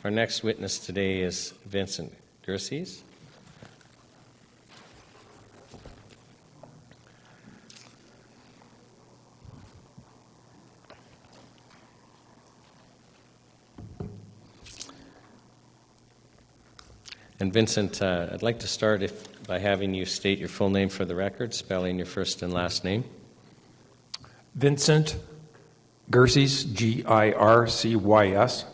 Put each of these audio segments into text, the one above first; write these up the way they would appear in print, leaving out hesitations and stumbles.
Our next witness today is Vincent Gerses. And Vincent, I'd like to start by having you state your full name for the record, spelling your first and last name. Vincent Gerses, Gircys.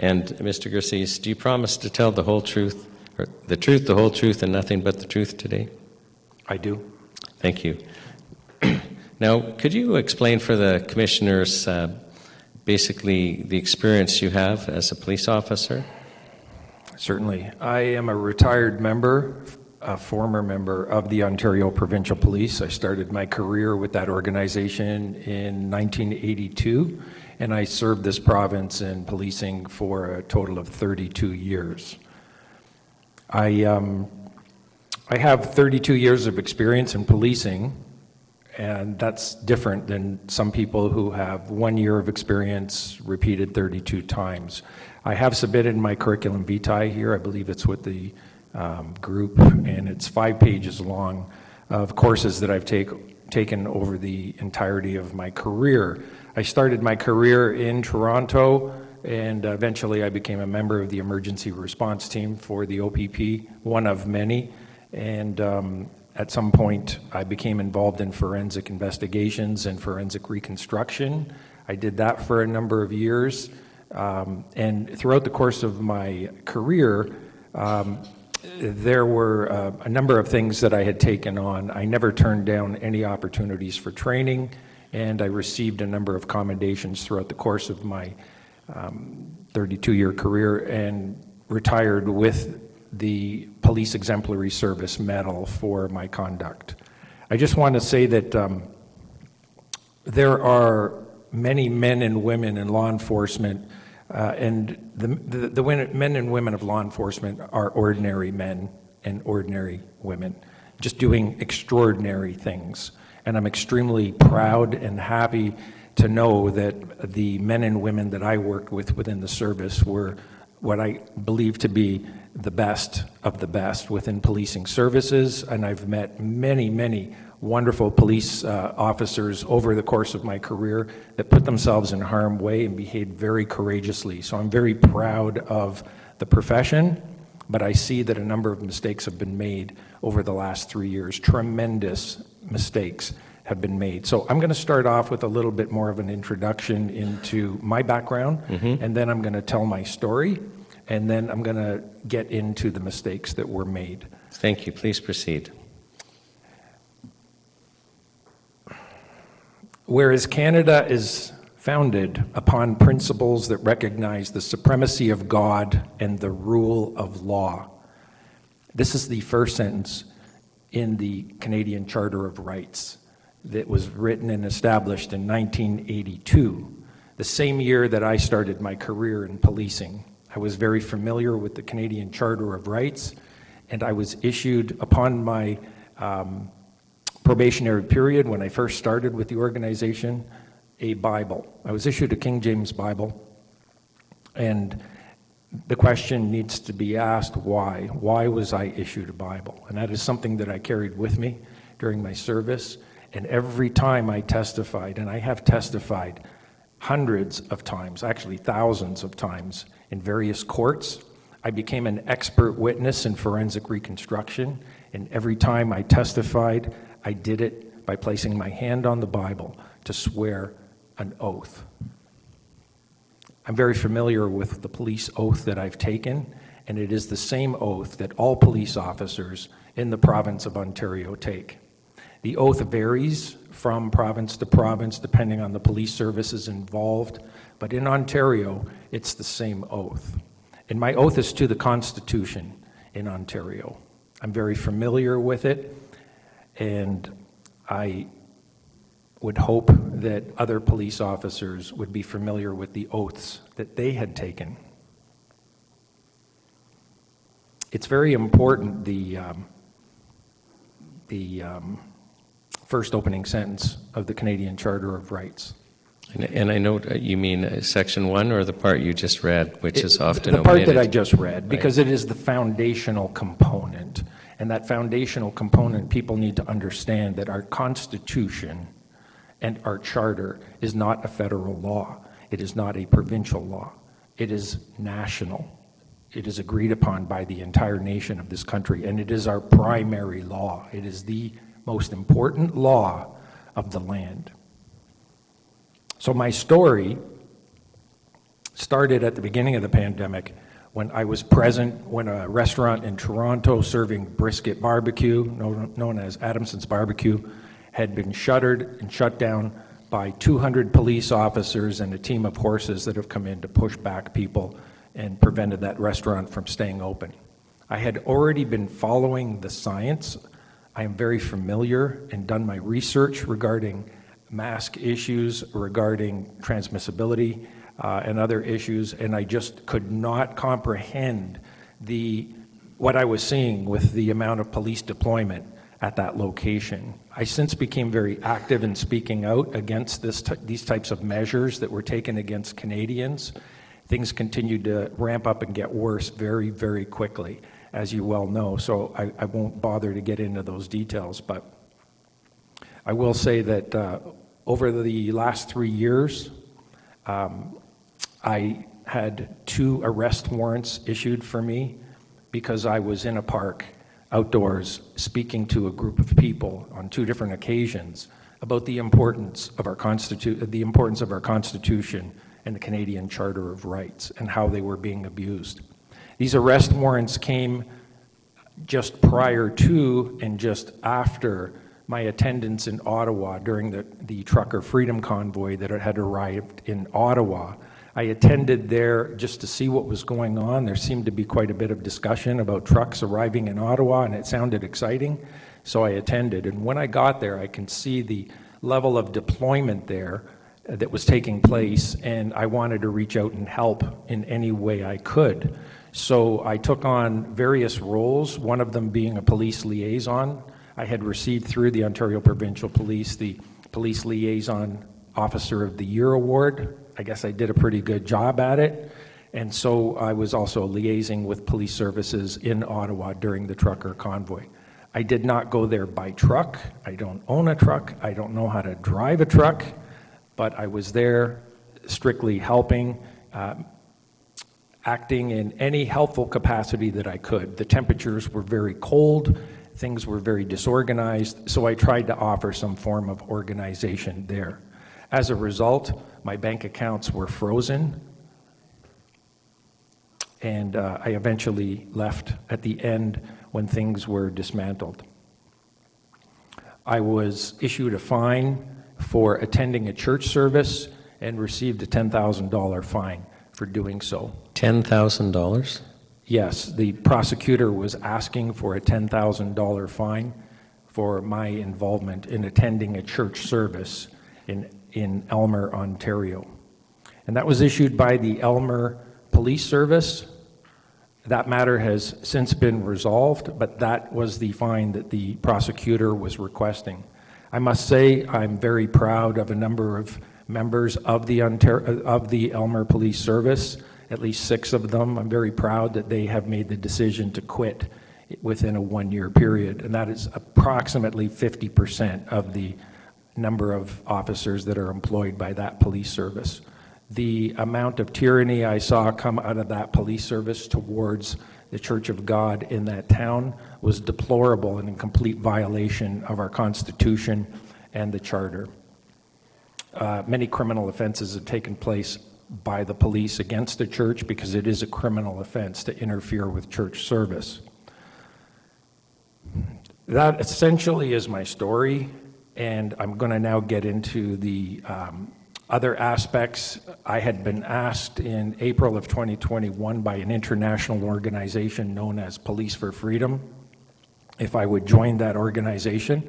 And Mr. Gerses, do you promise to tell the whole truth, or the truth, the whole truth, and nothing but the truth today? I do. Thank you. Now, could you explain for the commissioners basically the experience you have as a police officer? Certainly. I am a retired member, a former member of the Ontario Provincial Police. I started my career with that organization in 1982, and I served this province in policing for a total of 32 years. I have 32 years of experience in policing, and that's different than some people who have 1 year of experience repeated 32 times. I have submitted my curriculum vitae here. I believe it's with the group, and it's 5 pages long of courses that I've taken over the entirety of my career. I started my career in Toronto, and eventually I became a member of the emergency response team for the OPP, one of many. And at some point, I became involved in forensic investigations and forensic reconstruction. I did that for a number of years. And throughout the course of my career, there were a number of things that I had taken on. I never turned down any opportunities for training, and I received a number of commendations throughout the course of my 32-year career and retired with the Police Exemplary Service Medal for my conduct. I just want to say that there are many men and women in law enforcement, and the men and women of law enforcement are ordinary men and ordinary women, just doing extraordinary things. And I'm extremely proud and happy to know that the men and women that I worked with within the service were what I believe to be the best of the best within policing services. And I've met many, many wonderful police officers over the course of my career that put themselves in harm's way and behaved very courageously. So I'm very proud of the profession, but I see that a number of mistakes have been made over the last 3 years. Tremendous mistakes have been made. So I'm going to start off with a little bit more of an introduction into my background, and then I'm going to tell my story, and then I'm going to get into the mistakes that were made. Thank you. Please proceed. Whereas Canada is founded upon principles that recognize the supremacy of God and the rule of law. This is the first sentence in the Canadian Charter of Rights that was written and established in 1982, the same year that I started my career in policing. I was very familiar with the Canadian Charter of Rights, and I was issued upon my probationary period when I first started with the organization, a Bible. I was issued a King James Bible, and the question needs to be asked, why? Why was I issued a Bible? And that is something that I carried with me during my service, and every time I testified, and I have testified hundreds of times, actually thousands of times, in various courts, I became an expert witness in forensic reconstruction, and every time I testified, I did it by placing my hand on the Bible to swear an oath. I'm very familiar with the police oath that I've taken, and it is the same oath that all police officers in the province of Ontario take. The oath varies from province to province depending on the police services involved, but in Ontario, it's the same oath. And my oath is to the Constitution in Ontario. I'm very familiar with it, and I would hope that other police officers would be familiar with the oaths that they had taken. It's very important, the first opening sentence of the Canadian Charter of Rights. And I know you mean Section 1 or the part you just read, which is often the part omitted? that I just read, because it is the foundational component. And that foundational component, people need to understand that our Constitution and our Charter is not a federal law. It is not a provincial law. It is national. It is agreed upon by the entire nation of this country, and it is our primary law. It is the most important law of the land. So my story started at the beginning of the pandemic when I was present when a restaurant in Toronto serving brisket barbecue, known as Adamson's Barbecue, had been shuttered and shut down by 200 police officers and a team of horses that have come in to push back people and prevented that restaurant from staying open. I had already been following the science. I am very familiar and done my research regarding mask issues, regarding transmissibility and other issues, and I just could not comprehend what I was seeing with the amount of police deployment at that location. I since became very active in speaking out against these types of measures that were taken against Canadians. Things continued to ramp up and get worse very, very quickly, as you well know, so I won't bother to get into those details, but I will say that over the last 3 years, I had 2 arrest warrants issued for me because I was in a park outdoors speaking to a group of people on 2 different occasions about the importance of our Constitution and the Canadian Charter of Rights and how they were being abused. These arrest warrants came just prior to and just after my attendance in Ottawa during the Trucker Freedom Convoy that had arrived in Ottawa. I attended there just to see what was going on. There seemed to be quite a bit of discussion about trucks arriving in Ottawa, and it sounded exciting, so I attended. And when I got there, I can see the level of deployment there that was taking place, and I wanted to reach out and help in any way I could. So I took on various roles, one of them being a police liaison. I had received through the Ontario Provincial Police the Police Liaison Officer of the Year Award. I guess I did a pretty good job at it. And so I was also liaising with police services in Ottawa during the trucker convoy. I did not go there by truck. I don't own a truck. I don't know how to drive a truck, but I was there strictly helping, acting in any helpful capacity that I could. The temperatures were very cold. Things were very disorganized, so I tried to offer some form of organization there. As a result, my bank accounts were frozen, and I eventually left at the end when things were dismantled. I was issued a fine for attending a church service and received a $10,000 fine for doing so. $10,000? Yes, the prosecutor was asking for a $10,000 fine for my involvement in attending a church service in Elmer, Ontario. And that was issued by the Elmer Police Service. That matter has since been resolved, but that was the fine that the prosecutor was requesting. I must say I'm very proud of a number of members of the Elmer Police Service, at least 6 of them. I'm very proud that they have made the decision to quit within a 1-year period, and that is approximately 50% of the number of officers that are employed by that police service. The amount of tyranny I saw come out of that police service towards the Church of God in that town was deplorable and in complete violation of our Constitution and the Charter. Many criminal offenses have taken place by the police against the church because it is a criminal offense to interfere with church service. That essentially is my story, and I'm going to now get into the other aspects. I had been asked in April of 2021 by an international organization known as Police for Freedom if I would join that organization,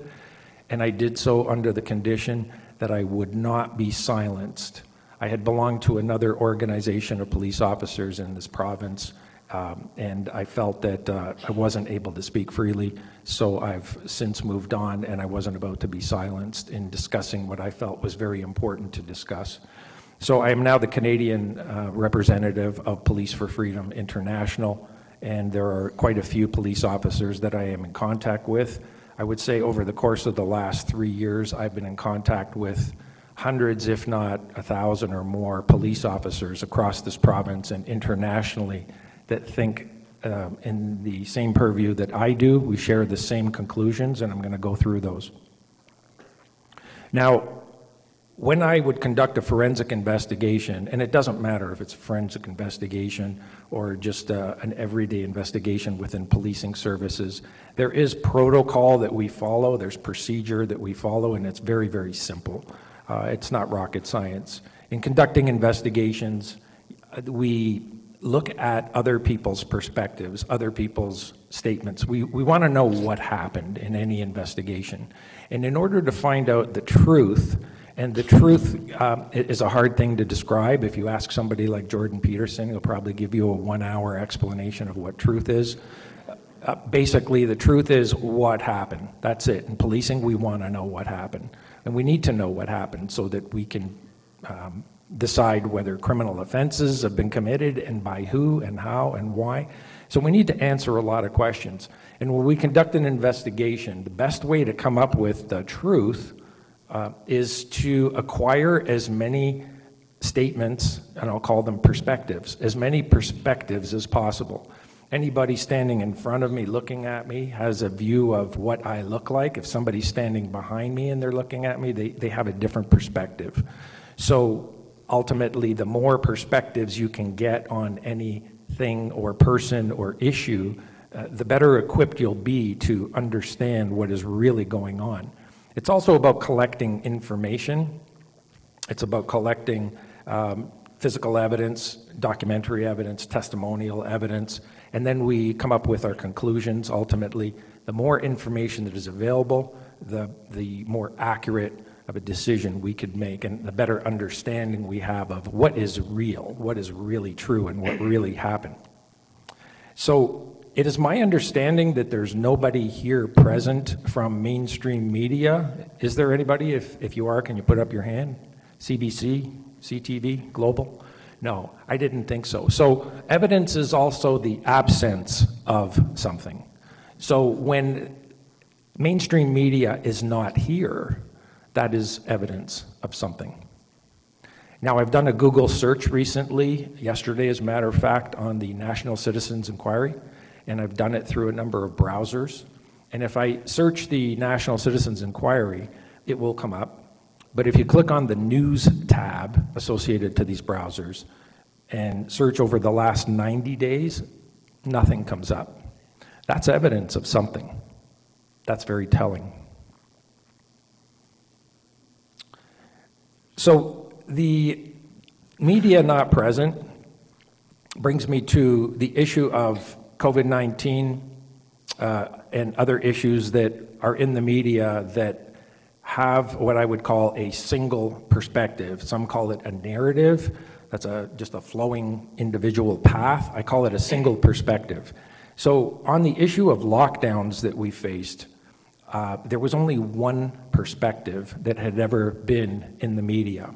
and I did so under the condition that I would not be silenced. I had belonged to another organization of police officers in this province, And I felt that I wasn't able to speak freely, so I've since moved on, and I wasn't about to be silenced in discussing what I felt was very important to discuss. So I am now the Canadian representative of Police for Freedom International, and there are quite a few police officers that I am in contact with. I would say over the course of the last 3 years, I've been in contact with hundreds, if not 1,000 or more, police officers across this province and internationally that think in the same purview that I do. We share the same conclusions, and I'm going to go through those. Now, when I would conduct a forensic investigation, and it doesn't matter if it's a forensic investigation or just an everyday investigation within policing services, there is protocol that we follow, there's procedure that we follow, and it's very, very simple. It's not rocket science. In conducting investigations, we look at other people's perspectives, other people's statements. We want to know what happened in any investigation. And in order to find out the truth, and the truth is a hard thing to describe. If you ask somebody like Jordan Peterson, he'll probably give you a 1-hour explanation of what truth is. Basically, the truth is what happened. That's it. In policing, we want to know what happened. And we need to know what happened so that we can decide whether criminal offenses have been committed and by who and how and why. So we need to answer a lot of questions. And when we conduct an investigation, the best way to come up with the truth is to acquire as many statements, and I'll call them perspectives, as many perspectives as possible. Anybody standing in front of me looking at me has a view of what I look like. If somebody's standing behind me and they're looking at me, they have a different perspective. So ultimately, the more perspectives you can get on anything or person or issue, the better equipped you'll be to understand what is really going on. It's also about collecting information. It's about collecting physical evidence, documentary evidence, testimonial evidence, and then we come up with our conclusions. Ultimately, the more information that is available, the more accurate of a decision we could make, and the better understanding we have of what is real, what is really true, and what really happened. So it is my understanding that there's nobody here present from mainstream media. Is there anybody? If you are, can you put up your hand? CBC, CTV, Global? No, I didn't think so. So evidence is also the absence of something. So when mainstream media is not here, that is evidence of something. Now, I've done a Google search recently, yesterday as a matter of fact, on the National Citizens Inquiry, and I've done it through a number of browsers. And if I search the National Citizens Inquiry, it will come up. But if you click on the News tab associated to these browsers and search over the last 90 days, nothing comes up. That's evidence of something. That's very telling. So the media not present brings me to the issue of COVID-19 and other issues that are in the media that have what I would call a single perspective. Some call it a narrative. That's just a flowing individual path. I call it a single perspective. So on the issue of lockdowns that we faced, there was only one perspective that had ever been in the media.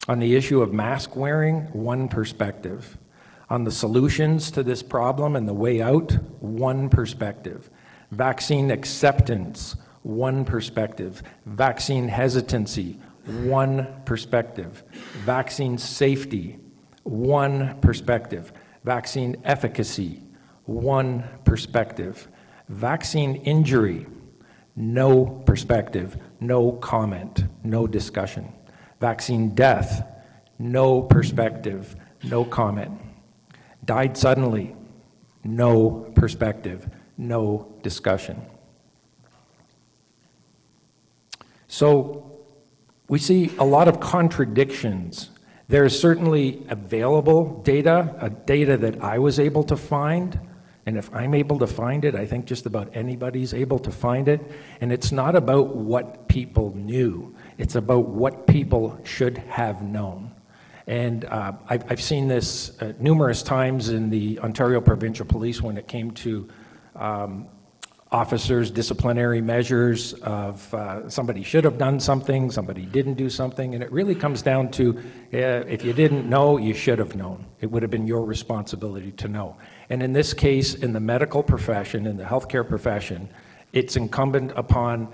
On the issue of mask wearing, one perspective. On the solutions to this problem and the way out, one perspective. Vaccine acceptance, one perspective. Vaccine hesitancy, one perspective. Vaccine safety, one perspective. Vaccine efficacy, one perspective. Vaccine injury, no perspective, no comment, no discussion. Vaccine death, no perspective, no comment. Died suddenly, no perspective, no discussion. So we see a lot of contradictions. There is certainly available data, data that I was able to find, and if I'm able to find it, I think just about anybody's able to find it. And it's not about what people knew. It's about what people should have known. And I've seen this numerous times in the Ontario Provincial Police when it came to officers' disciplinary measures of somebody should have done something, somebody didn't do something, and it really comes down to if you didn't know, you should have known. It would have been your responsibility to know. And in this case, in the medical profession, in the healthcare profession, it's incumbent upon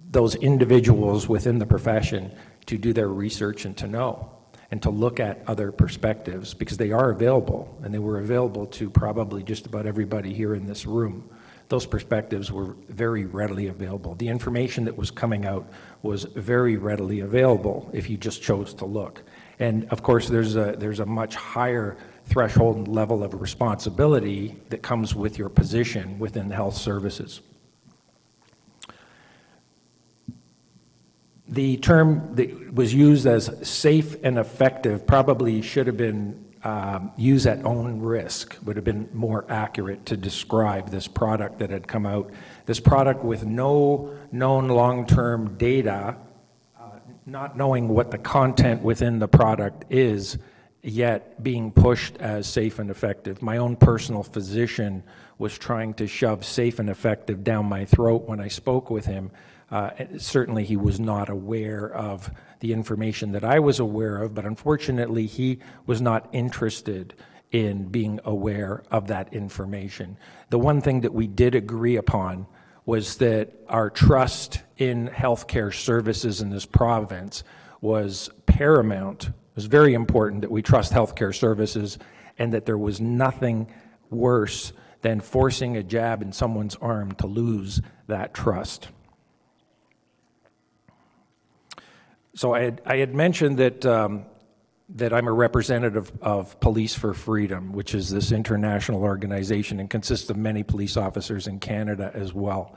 those individuals within the profession to do their research and to know, and to look at other perspectives, because they are available, and they were available to probably just about everybody here in this room. Those perspectives were very readily available. The information that was coming out was very readily available if you just chose to look. And of course, there's a much higher threshold and level of responsibility that comes with your position within the health services. The term that was used as safe and effective probably should have been used at own risk, would have been more accurate to describe this product that had come out. This product with no known long-term data, not knowing what the content within the product is, yet being pushed as safe and effective. My own personal physician was trying to shove safe and effective down my throat when I spoke with him. Certainly he was not aware of the information that I was aware of, but unfortunately he was not interested in being aware of that information. The one thing that we did agree upon was that our trust in healthcare services in this province was paramount. It was very important that we trust healthcare services, and that there was nothing worse than forcing a jab in someone's arm to lose that trust. So I had mentioned that that I'm a representative of Police for Freedom, which is this international organization and consists of many police officers in Canada as well.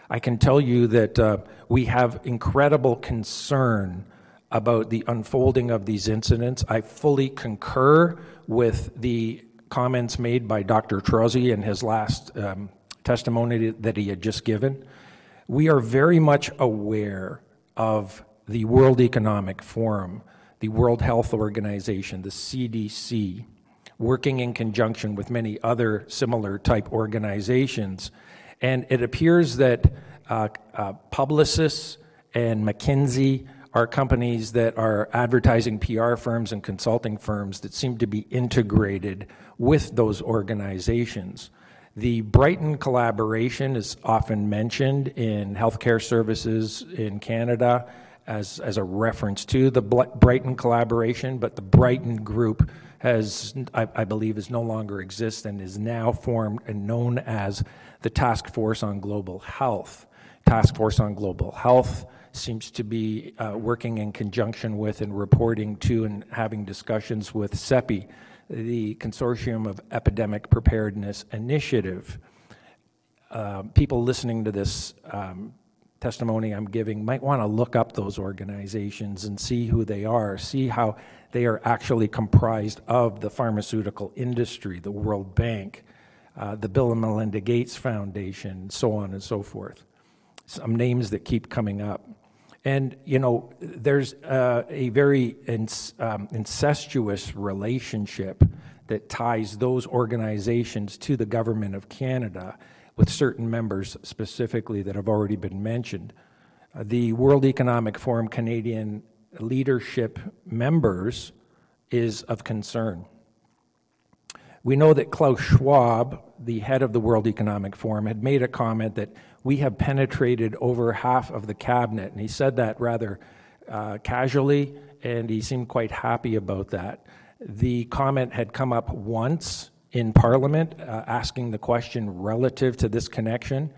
I can tell you that we have incredible concern about the unfolding of these incidents. I fully concur with the comments made by Dr. Trozzi in his last testimony that he had just given. We are very much aware of the World Economic Forum, the World Health Organization, the CDC, working in conjunction with many other similar type organizations. And it appears that Publicis and McKinsey are companies that are advertising PR firms and consulting firms that seem to be integrated with those organizations. The Brighton collaboration is often mentioned in healthcare services in Canada as a reference to the Brighton collaboration, but the Brighton group has, I believe, is no longer exists and is now formed and known as the Task Force on Global Health. Task Force on Global Health seems to be working in conjunction with and reporting to and having discussions with CEPI, the Consortium of Epidemic Preparedness Initiative. People listening to this testimony I'm giving might want to look up those organizations and see who they are, see how they are actually comprised of the pharmaceutical industry, the World Bank, the Bill and Melinda Gates Foundation, so on and so forth. Some names that keep coming up. And, you know, there's a very incestuous relationship that ties those organizations to the government of Canada, with certain members specifically that have already been mentioned. The World Economic Forum Canadian leadership members is of concern. We know that Klaus Schwab, the head of the World Economic Forum, had made a comment that we have penetrated over half of the cabinet, and he said that rather casually, and he seemed quite happy about that. The comment had come up once in Parliament, asking the question relative to this connection,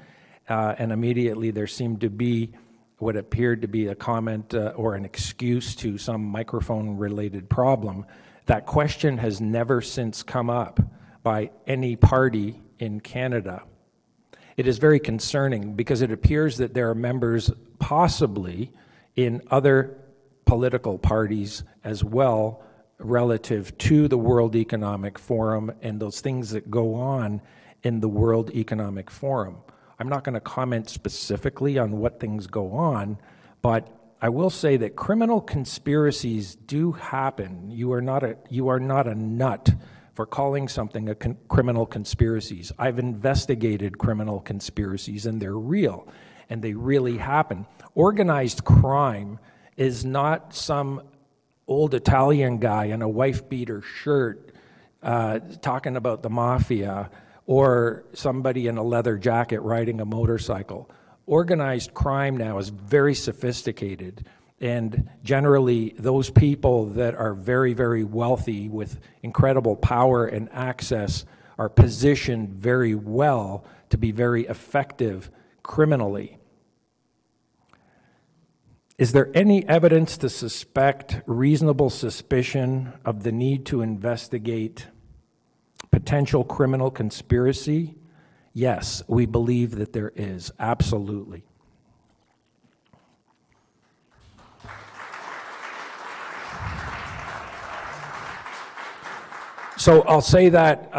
and immediately there seemed to be what appeared to be a comment or an excuse to some microphone-related problem. That question has never since come up by any party in Canada. It is very concerning because it appears that there are members possibly in other political parties as well relative to the World Economic Forum and those things that go on in the World Economic Forum. I'm not going to comment specifically on what things go on, but I will say that criminal conspiracies do happen. You are not a nut for calling something a criminal conspiracies. I've investigated criminal conspiracies, and they're real, and they really happen. Organized crime is not some old Italian guy in a wife-beater shirt talking about the mafia, or somebody in a leather jacket riding a motorcycle. Organized crime now is very sophisticated, and generally those people that are very, very wealthy with incredible power and access are positioned very well to be very effective criminally. Is there any evidence to suspect reasonable suspicion of the need to investigate potential criminal conspiracy? Yes, we believe that there is, absolutely. So I'll say that,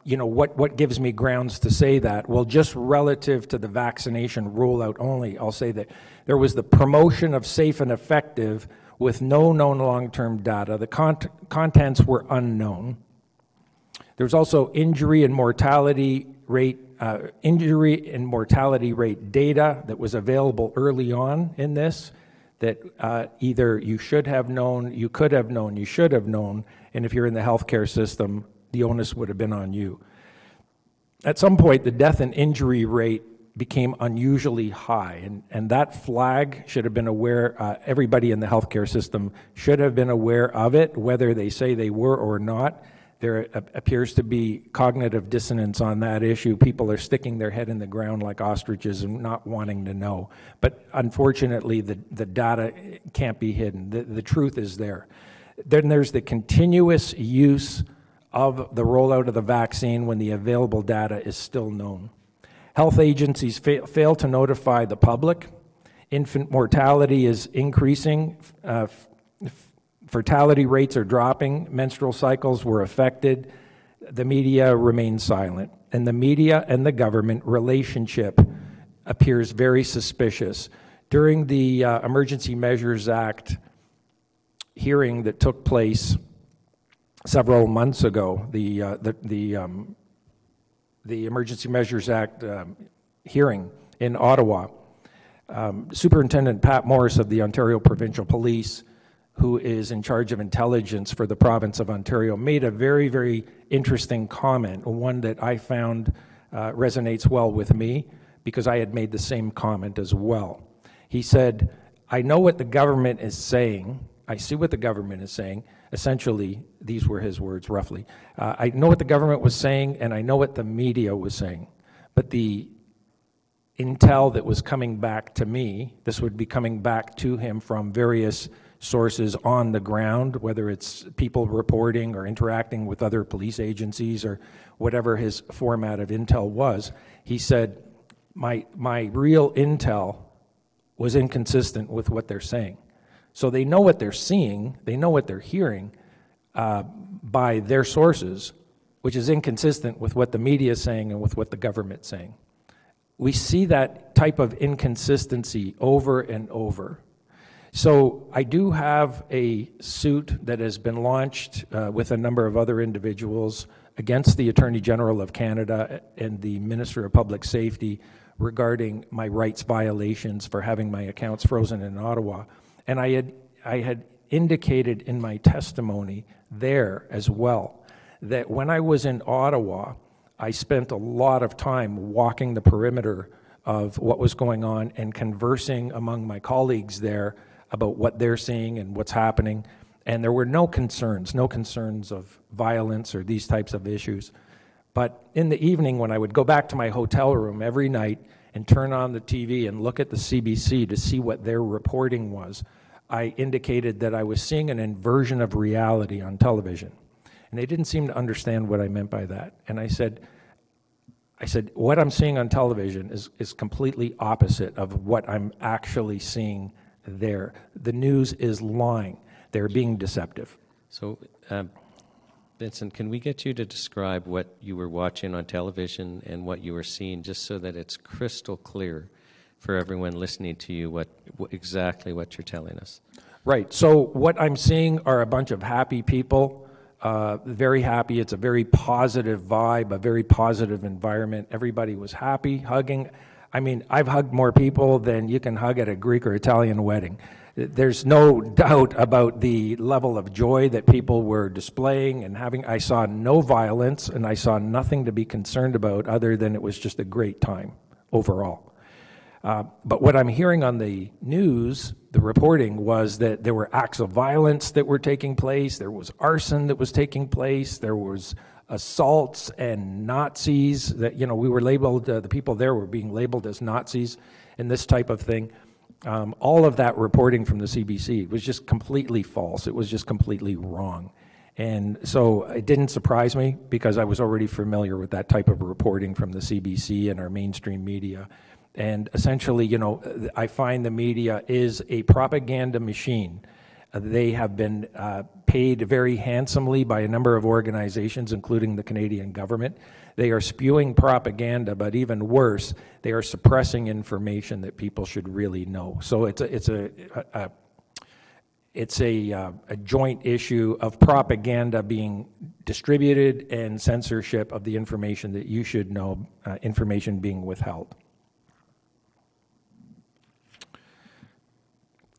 what gives me grounds to say that? Well, just relative to the vaccination rollout only, I'll say that there was the promotion of safe and effective with no known long-term data. The contents were unknown. There's also injury and mortality rate data that was available early on in this, that either you should have known, you could have known, you should have known, and if you're in the healthcare system, the onus would have been on you. At some point, the death and injury rate became unusually high, and that flag should have been aware, everybody in the healthcare system should have been aware of it, whether they say they were or not. There appears to be cognitive dissonance on that issue. People are sticking their head in the ground like ostriches and not wanting to know. But unfortunately, the data can't be hidden. The truth is there. Then there's the continuous use of the rollout of the vaccine when the available data is still known. Health agencies fail to notify the public. Infant mortality is increasing. Fertility rates are dropping. Menstrual cycles were affected. The media remains silent. And the media and the government relationship appears very suspicious. During the Emergency Measures Act hearing that took place several months ago, the Emergency Measures Act hearing in Ottawa, Superintendent Pat Morris of the Ontario Provincial Police, who is in charge of intelligence for the province of Ontario, made a very, very interesting comment, one that I found resonates well with me, because I had made the same comment as well. He said, I know what the government is saying. I see what the government is saying. Essentially, these were his words, roughly. I know what the government was saying, and I know what the media was saying. But the intel that was coming back to me, this would be coming back to him from various sources on the ground, whether it's people reporting or interacting with other police agencies or whatever his format of intel was. He said, my real intel was inconsistent with what they're saying. So they know what they're seeing, they know what they're hearing by their sources, which is inconsistent with what the media is saying and with what the government's saying. We see that type of inconsistency over and over. So I do have a suit that has been launched with a number of other individuals against the Attorney General of Canada and the Minister of Public Safety regarding my rights violations for having my accounts frozen in Ottawa. And I had indicated in my testimony there as well that when I was in Ottawa, I spent a lot of time walking the perimeter of what was going on and conversing among my colleagues there about what they're seeing and what's happening. And there were no concerns of violence or these types of issues. But in the evening, when I would go back to my hotel room every night and turn on the TV and look at the CBC to see what their reporting was, I indicated that I was seeing an inversion of reality on television. And they didn't seem to understand what I meant by that. And I said, what I'm seeing on television is completely opposite of what I'm actually seeing there. The news is lying. They're being deceptive. So, Vincent, can we get you to describe what you were watching on television and what you were seeing, just so that it's crystal clear for everyone listening to you exactly what you're telling us. Right. So what I'm seeing are a bunch of happy people, very happy. It's a very positive vibe, a very positive environment. Everybody was happy, hugging. I mean, I've hugged more people than you can hug at a Greek or Italian wedding. There's no doubt about the level of joy that people were displaying and having. I saw no violence, and I saw nothing to be concerned about other than it was just a great time overall. But what I'm hearing on the news, the reporting, was that there were acts of violence that were taking place, there was arson that was taking place, there was assaults and Nazis, that, you know, we were labeled, the people there were being labeled as Nazis and this type of thing. All of that reporting from the CBC was just completely false. It was just completely wrong. And so it didn't surprise me because I was already familiar with that type of reporting from the CBC and our mainstream media. And essentially, you know, I find the media is a propaganda machine. They have been paid very handsomely by a number of organizations, including the Canadian government. They are spewing propaganda, but even worse, they are suppressing information that people should really know. So it's a joint issue of propaganda being distributed and censorship of the information that you should know, information being withheld.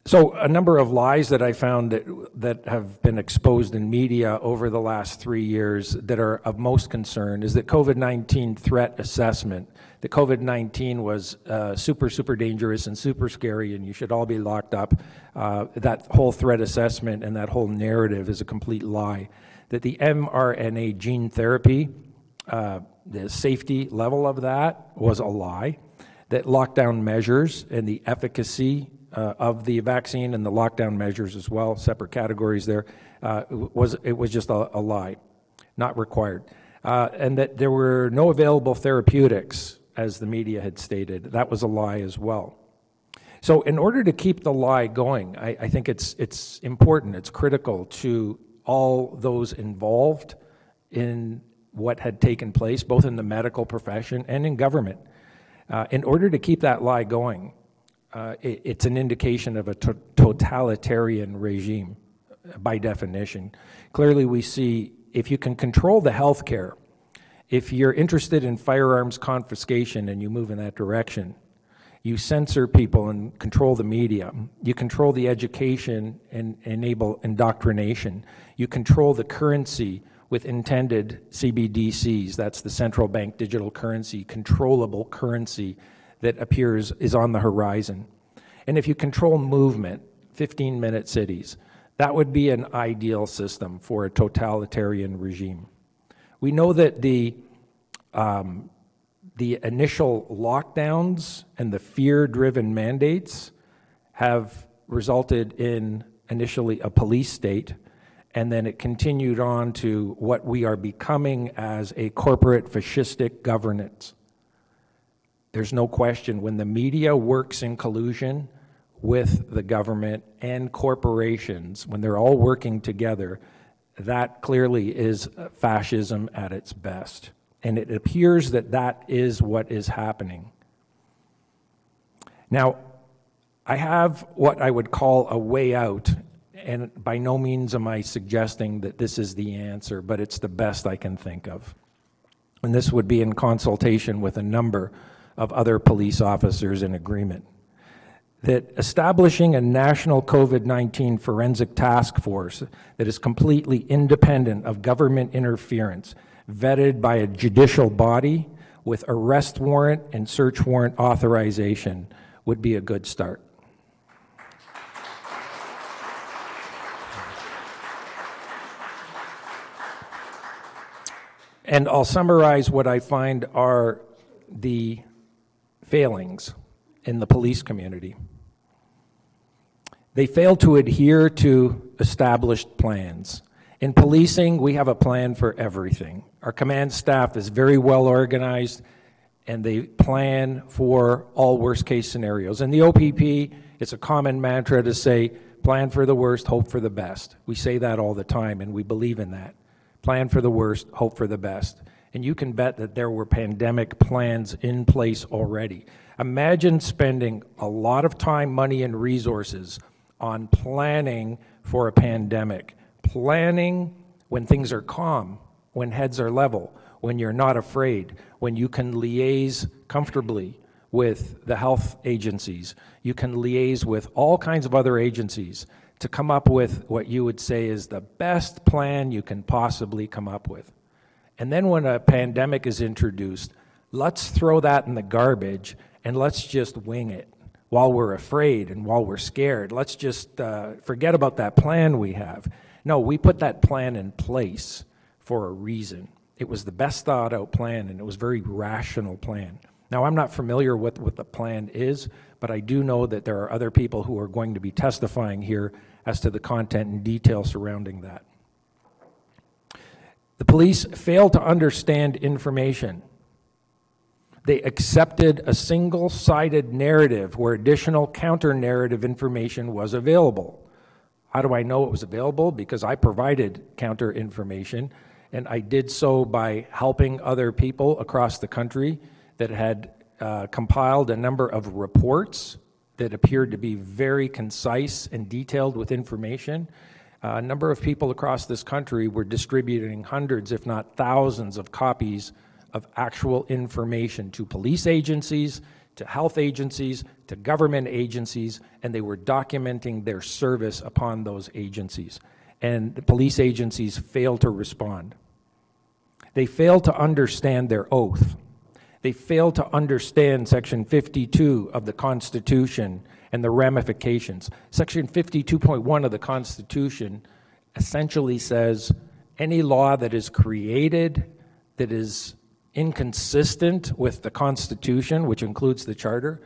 So a number of lies that I found that have been exposed in media over the last 3 years that are of most concern is that COVID-19 threat assessment, that COVID-19 was super dangerous and super scary and you should all be locked up. That whole threat assessment and that whole narrative is a complete lie. That the mRNA gene therapy, the safety level of that was a lie. That lockdown measures and the efficacy of the vaccine and the lockdown measures as well, separate categories there, it was just a lie, not required. And that there were no available therapeutics, as the media had stated. That was a lie as well. So in order to keep the lie going, I think it's important, it's critical to all those involved in what had taken place, both in the medical profession and in government. In order to keep that lie going, it's an indication of a totalitarian regime, by definition. Clearly, we see if you can control the health care, if you're interested in firearms confiscation and you move in that direction, you censor people and control the media, you control the education and enable indoctrination, you control the currency with intended CBDCs, that's the central bank digital currency, controllable currency that is on the horizon. And if you control movement, 15-minute cities, that would be an ideal system for a totalitarian regime. We know that the initial lockdowns and the fear-driven mandates have resulted in initially a police state, and then it continued on to what we are becoming as a corporate fascistic governance. There's no question when the media works in collusion with the government and corporations, when they're all working together, that clearly is fascism at its best. And it appears that that is what is happening. Now, I have what I would call a way out, and by no means am I suggesting that this is the answer, but it's the best I can think of. And this would be in consultation with a number of other police officers in agreement. That establishing a national COVID-19 forensic task force that is completely independent of government interference, vetted by a judicial body with arrest warrant and search warrant authorization would be a good start. And I'll summarize what I find are the failings in the police community. They fail to adhere to established plans. In policing, we have a plan for everything. Our command staff is very well organized, and they plan for all worst-case scenarios. In the OPP, it's a common mantra to say, plan for the worst, hope for the best. We say that all the time, and we believe in that. Plan for the worst, hope for the best. And you can bet that there were pandemic plans in place already. Imagine spending a lot of time, money, and resources on planning for a pandemic, planning when things are calm, when heads are level, when you're not afraid, when you can liaise comfortably with the health agencies. You can liaise with all kinds of other agencies to come up with what you would say is the best plan you can possibly come up with. And then when a pandemic is introduced, let's throw that in the garbage and let's just wing it while we're afraid and while we're scared. Let's just forget about that plan we have. No, we put that plan in place for a reason. It was the best thought out plan, and it was a very rational plan. Now, I'm not familiar with what the plan is, but I do know that there are other people who are going to be testifying here as to the content and detail surrounding that. The police failed to understand information. They accepted a single-sided narrative where additional counter-narrative information was available. How do I know it was available? Because I provided counter-information, and I did so by helping other people across the country that had compiled a number of reports that appeared to be very concise and detailed with information. A number of people across this country were distributing hundreds, if not thousands, of copies of actual information to police agencies, to health agencies, to government agencies, and they were documenting their service upon those agencies. And the police agencies failed to respond. They failed to understand their oath. They failed to understand Section 52 of the Constitution and the ramifications. Section 52.1 of the Constitution essentially says any law that is created that is inconsistent with the Constitution, which includes the Charter,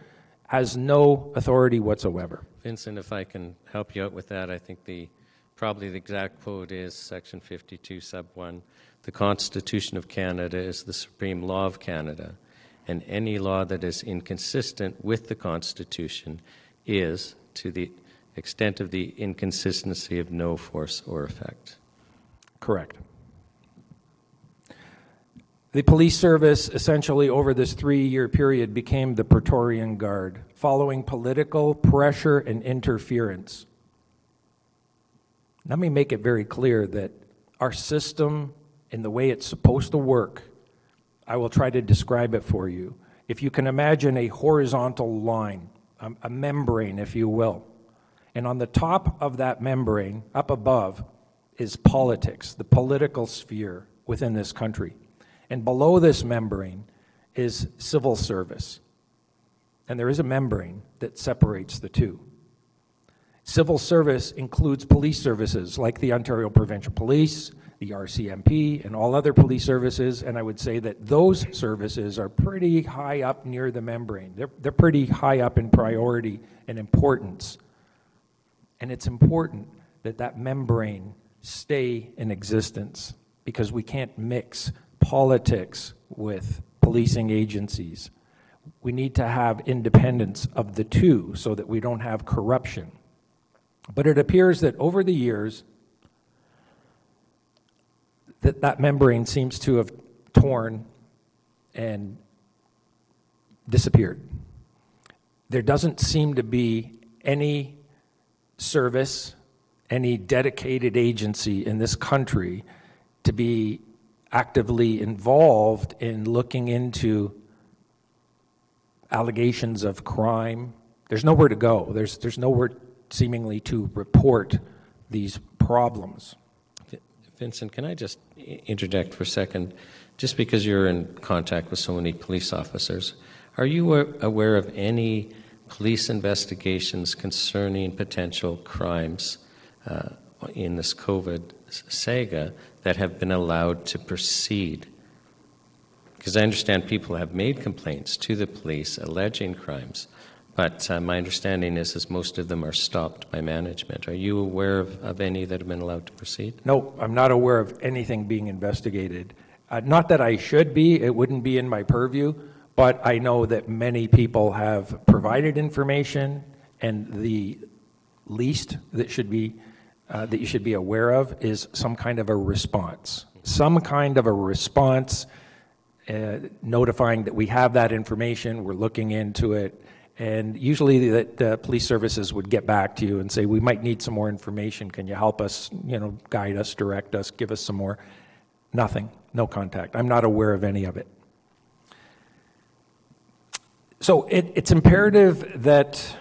has no authority whatsoever. Vincent, if I can help you out with that, I think probably the exact quote is Section 52, Sub 1. The Constitution of Canada is the supreme law of Canada, and any law that is inconsistent with the Constitution is, to the extent of the inconsistency, of no force or effect. Correct. The police service, essentially over this 3-year period, became the Praetorian Guard, following political pressure and interference. Let me make it very clear that our system, in the way it's supposed to work, I will try to describe it for you. If you can imagine a horizontal line, a membrane, if you will, and on the top of that membrane, up above, is politics, the political sphere within this country. And below this membrane is civil service. And there is a membrane that separates the two. Civil service includes police services like the Ontario Provincial Police, the RCMP, and all other police services, and I would say that those services are pretty high up near the membrane. They're pretty high up in priority and importance. And it's important that that membrane stay in existence because we can't mix politics with policing agencies. We need to have independence of the two so that we don't have corruption. But it appears that over the years, that membrane seems to have torn and disappeared. There doesn't seem to be any service, any dedicated agency in this country to be actively involved in looking into allegations of crime. There's nowhere to go. There's nowhere seemingly to report these problems. Vincent, can I just interject for a second? Just because you're in contact with so many police officers, are you aware of any police investigations concerning potential crimes in this COVID saga that have been allowed to proceed? Because I understand people have made complaints to the police alleging crimes, but my understanding is most of them are stopped by management. Are you aware of any that have been allowed to proceed? No, I'm not aware of anything being investigated. Not that I should be, it wouldn't be in my purview, but I know that many people have provided information, and the least that should be that you should be aware of is some kind of a response. Some kind of a response notifying that we have that information, we're looking into it, and usually the police services would get back to you and say, we might need some more information, can you help us, guide us, direct us, give us some more? Nothing, no contact. I'm not aware of any of it. So it's imperative that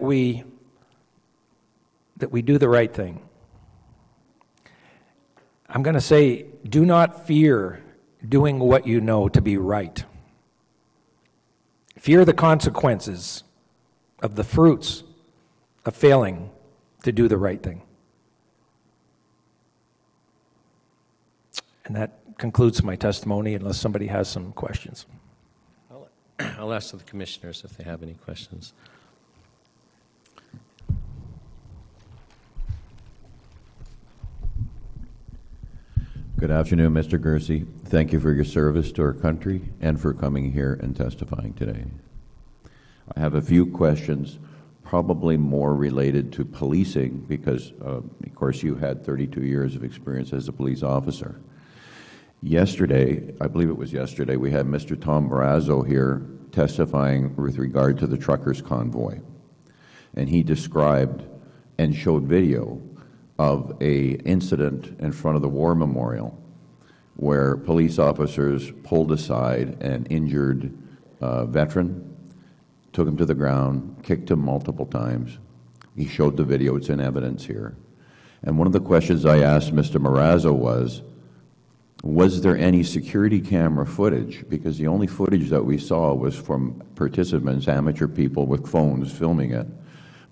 we do the right thing. I'm going to say, do not fear doing what you know to be right. Fear the consequences of the fruits of failing to do the right thing. And that concludes my testimony, unless somebody has some questions. I'll ask the commissioners if they have any questions. Good afternoon, Mr. Gersey. Thank you for your service to our country and for coming here and testifying today. I have a few questions, probably more related to policing, because, of course, you had 32 years of experience as a police officer. Yesterday, I believe it was yesterday, we had Mr. Tom Marazzo here testifying with regard to the truckers' convoy. And he described and showed video of an incident in front of the War Memorial where police officers pulled aside an injured veteran, took him to the ground, kicked him multiple times. He showed the video, it's in evidence here. And one of the questions I asked Mr. Marazzo was there any security camera footage? Because the only footage that we saw was from participants, amateur people with phones filming it.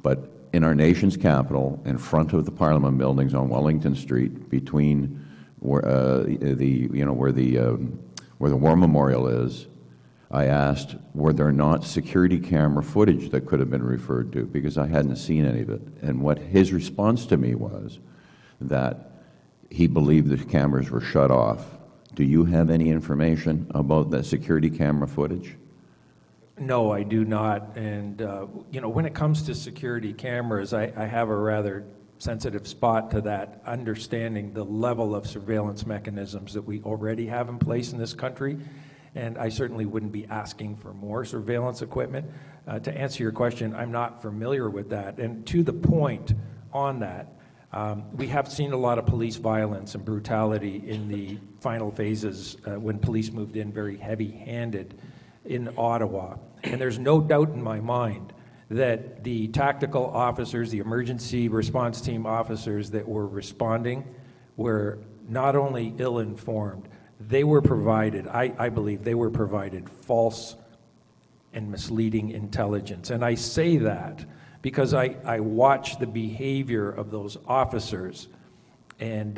But in our nation's capital, in front of the Parliament buildings on Wellington Street, between where the War Memorial is, I asked, were there not security camera footage that could have been referred to? Because I hadn't seen any of it. And what his response to me was that he believed the cameras were shut off. Do you have any information about that security camera footage? No, I do not. And, when it comes to security cameras, I have a rather sensitive spot to that, understanding the level of surveillance mechanisms that we already have in place in this country. And I certainly wouldn't be asking for more surveillance equipment. To answer your question, I'm not familiar with that. And to the point on that, we have seen a lot of police violence and brutality in the final phases when police moved in very heavy-handed in Ottawa. And there's no doubt in my mind that the tactical officers, the emergency response team officers that were responding were not only ill-informed, they were provided, I believe they were provided false and misleading intelligence. And I say that because I watch the behavior of those officers. And,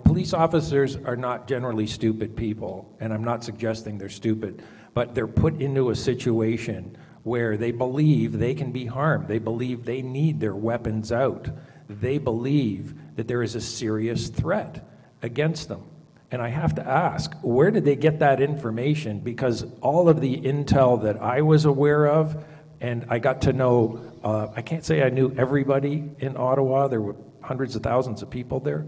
police officers are not generally stupid people, and I'm not suggesting they're stupid, but they're put into a situation where they believe they can be harmed. They believe they need their weapons out. They believe that there is a serious threat against them. And I have to ask, where did they get that information? Because all of the intel that I was aware of, and I got to know, I can't say I knew everybody in Ottawa. There were hundreds of thousands of people there.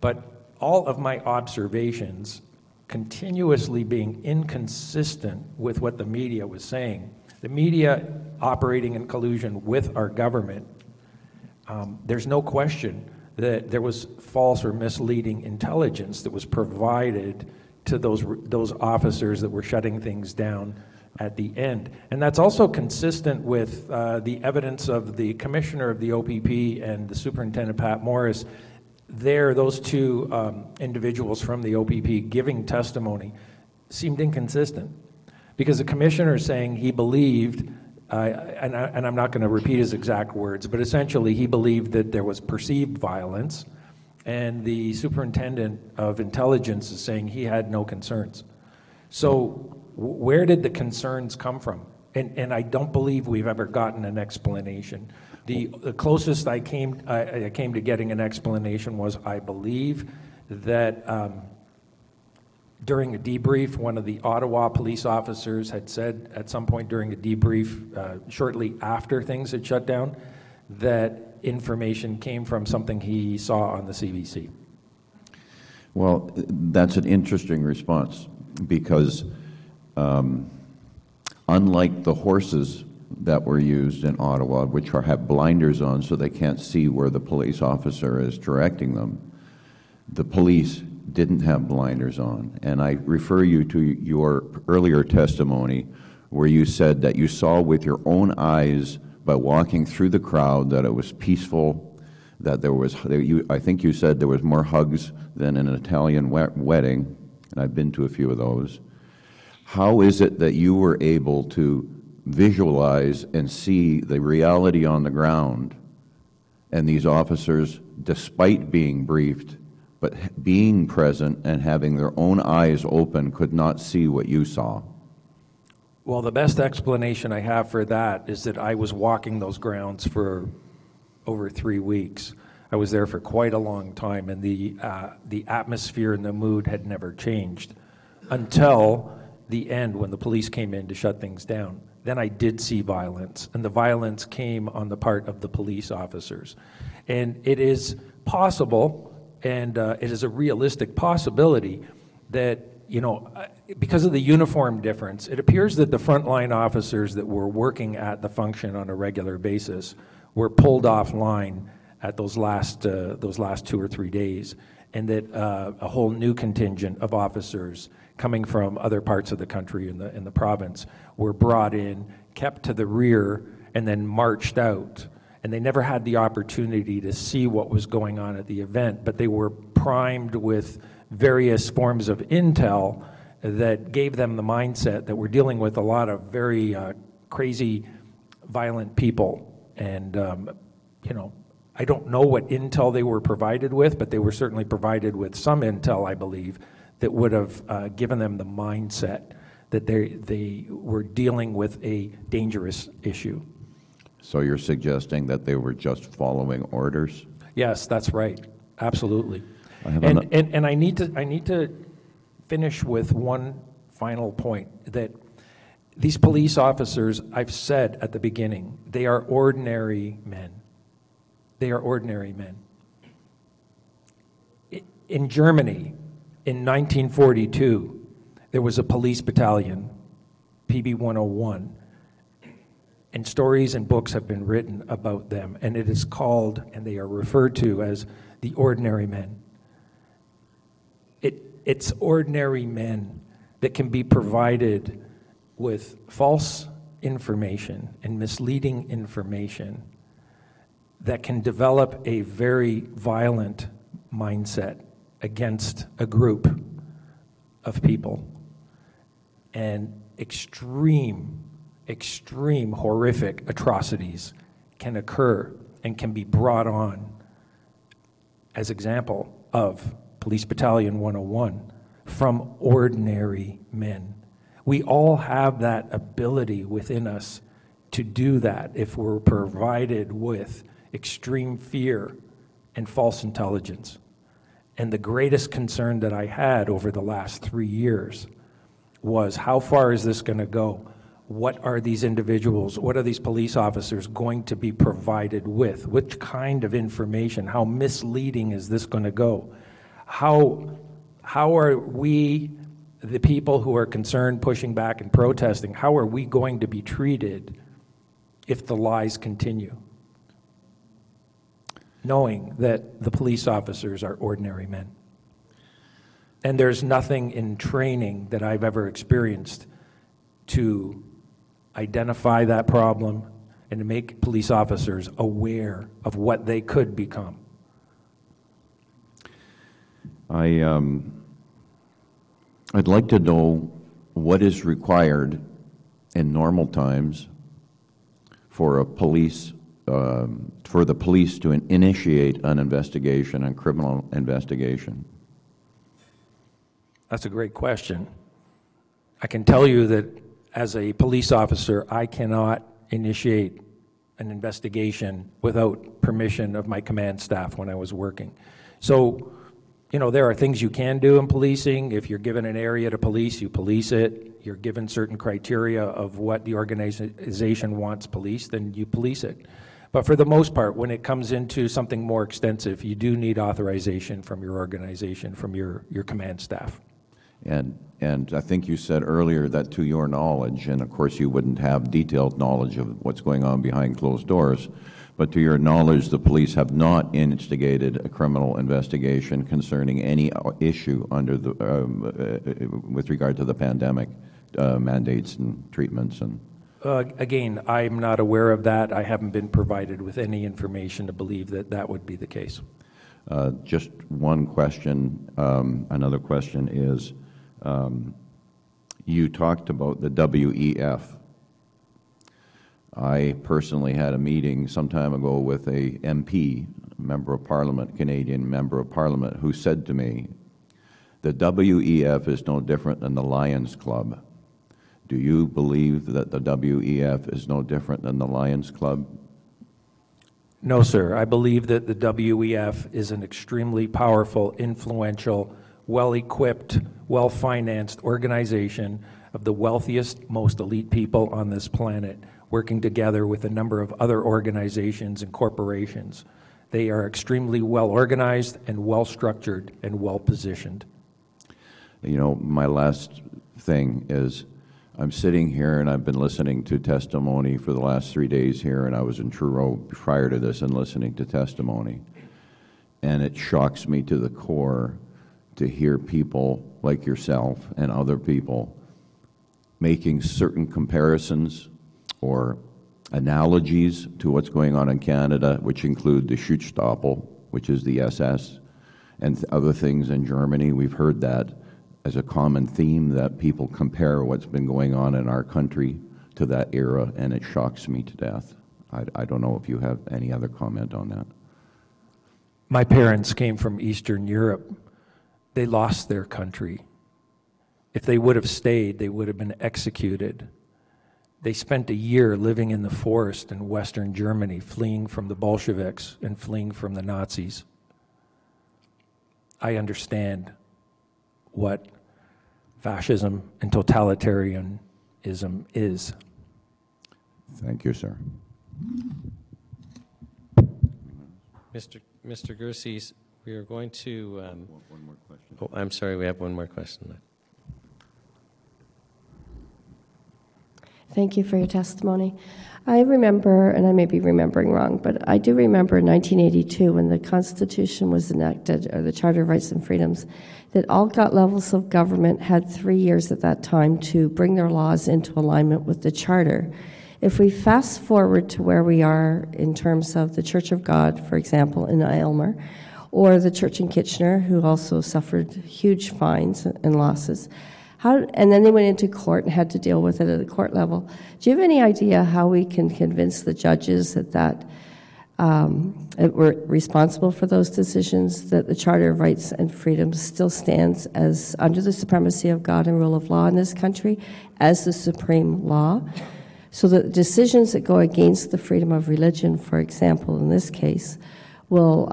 But all of my observations continuously being inconsistent with what the media was saying. The media operating in collusion with our government, there's no question that there was false or misleading intelligence that was provided to those officers that were shutting things down at the end. And that's also consistent with the evidence of the commissioner of the OPP and the superintendent, Pat Morris. Those two individuals from the OPP giving testimony seemed inconsistent, because the commissioner is saying he believed, and I'm not going to repeat his exact words, but essentially he believed that there was perceived violence, and the superintendent of intelligence is saying he had no concerns. So where did the concerns come from? And I don't believe we've ever gotten an explanation. The closest I came to getting an explanation was, I believe that during a debrief, one of the Ottawa police officers had said at some point during a debrief, shortly after things had shut down, that information came from something he saw on the CBC. Well, that's an interesting response because unlike the horses that were used in Ottawa, which have blinders on so they can't see where the police officer is directing them, the police didn't have blinders on. And I refer you to your earlier testimony where you said that you saw with your own eyes by walking through the crowd that it was peaceful, that there was, I think you said there was more hugs than an Italian wedding, and I've been to a few of those. How is it that you were able to visualize and see the reality on the ground, and these officers, despite being briefed, but being present and having their own eyes open, could not see what you saw? Well, the best explanation I have for that is that I was walking those grounds for over 3 weeks. I was there for quite a long time, and the atmosphere and the mood had never changed until the end when the police came in to shut things down. Then I did see violence, and the violence came on the part of the police officers. And it is possible, and it is a realistic possibility that, because of the uniform difference, it appears that the frontline officers that were working at the function on a regular basis were pulled offline at those last 2 or 3 days, and that a whole new contingent of officers coming from other parts of the country in the province were brought in, kept to the rear, and then marched out. And they never had the opportunity to see what was going on at the event, but they were primed with various forms of intel that gave them the mindset that we're dealing with a lot of very crazy, violent people. And, I don't know what intel they were provided with, but they were certainly provided with some intel, I believe, that would have given them the mindset that they were dealing with a dangerous issue. So you're suggesting that they were just following orders? Yes, that's right. Absolutely. And I need to finish with one final point, that these police officers, I've said at the beginning, they are ordinary men. They are ordinary men. In Germany, in 1942, there was a police battalion, PB 101, and stories and books have been written about them, and it is called, and they are referred to as the ordinary men. It's ordinary men that can be provided with false information and misleading information that can develop a very violent mindset against a group of people. And extreme horrific atrocities can occur and can be brought on as example of Police Battalion 101 from ordinary men. We all have that ability within us to do that if we're provided with extreme fear and false intelligence. And the greatest concern that I had over the last 3 years was, how far is this going to go? What are these individuals, what are these police officers going to be provided with? Which kind of information? How misleading is this going to go? How are we, the people who are concerned, pushing back and protesting, how are we going to be treated if the lies continue? Knowing that the police officers are ordinary men. And there's nothing in training that I've ever experienced to identify that problem and to make police officers aware of what they could become. I'd like to know what is required in normal times for a police, for the police to initiate an investigation, a criminal investigation. That's a great question. I can tell you that as a police officer, I cannot initiate an investigation without permission of my command staff when I was working. So, there are things you can do in policing. If you're given an area to police, you police it. You're given certain criteria of what the organization wants policed, then you police it. But for the most part, when it comes into something more extensive, you do need authorization from your organization, from your command staff. And I think you said earlier that to your knowledge, and of course you wouldn't have detailed knowledge of what's going on behind closed doors, but to your knowledge, the police have not instigated a criminal investigation concerning any issue under the, with regard to the pandemic mandates and treatments. And Again, I'm not aware of that. I haven't been provided with any information to believe that that would be the case. Just one question. Another question is, you talked about the WEF. I personally had a meeting some time ago with a MP, Member of Parliament, Canadian Member of Parliament, who said to me, the WEF is no different than the Lions Club. Do you believe that the WEF is no different than the Lions Club? No, sir. I believe that the WEF is an extremely powerful, influential, well-equipped, well-financed organization of the wealthiest, most elite people on this planet, working together with a number of other organizations and corporations. They are extremely well-organized and well-structured and well-positioned. You know, my last thing is, I'm sitting here and I've been listening to testimony for the last 3 days here, and I was in Truro prior to this and listening to testimony. And it shocks me to the core to hear people like yourself and other people making certain comparisons or analogies to what's going on in Canada, which include the Schutzstaffel, which is the SS, and other things in Germany. We've heard that as a common theme, that people compare what's been going on in our country to that era, and it shocks me to death. I don't know if you have any other comment on that. My parents came from Eastern Europe. They lost their country. If they would have stayed, they would have been executed. They spent a year living in the forest in Western Germany, fleeing from the Bolsheviks and fleeing from the Nazis. I understand what fascism and totalitarianism is. Thank you, sir. Mr. Gersey, we are going to... One more question. Oh, I'm sorry, we have one more question left. Thank you for your testimony. I remember, and I may be remembering wrong, but I do remember in 1982 when the Constitution was enacted, or the Charter of Rights and Freedoms, that all levels of government had 3 years at that time to bring their laws into alignment with the Charter. If we fast forward to where we are in terms of the Church of God, for example, in Aylmer, or the church in Kitchener, who also suffered huge fines and losses, and then they went into court and had to deal with it at the court level. Do you have any idea how we can convince the judges that were responsible for those decisions, that the Charter of Rights and Freedoms still stands as under the supremacy of God and rule of law in this country as the supreme law, so that decisions that go against the freedom of religion, for example, in this case, will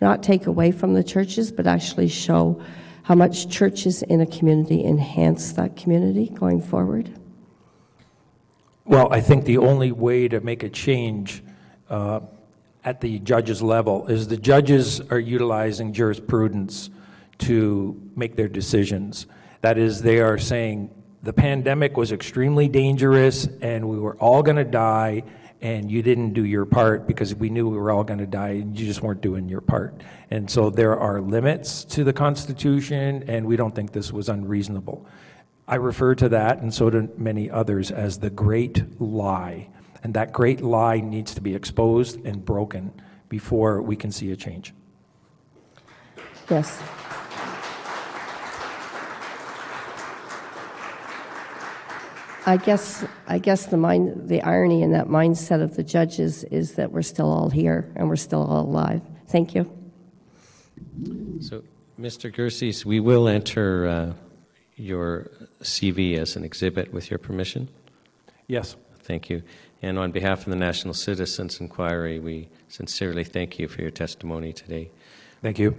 not take away from the churches, but actually show how much churches in a community enhance that community going forward? Well, I think the only way to make a change at the judges' level is the judges are utilizing jurisprudence to make their decisions. That is, they are saying the pandemic was extremely dangerous and we were all going to die, and you didn't do your part because we knew we were all going to die and you just weren't doing your part. And so there are limits to the Constitution, and we don't think this was unreasonable. I refer to that, and so do many others, as the great lie. And that great lie needs to be exposed and broken before we can see a change. Yes. I guess the irony in that mindset of the judges is that we're still all here and we're still all alive. Thank you. So, Mr. Gersey, we will enter your CV as an exhibit with your permission. Yes. Thank you. And on behalf of the National Citizens Inquiry, we sincerely thank you for your testimony today. Thank you.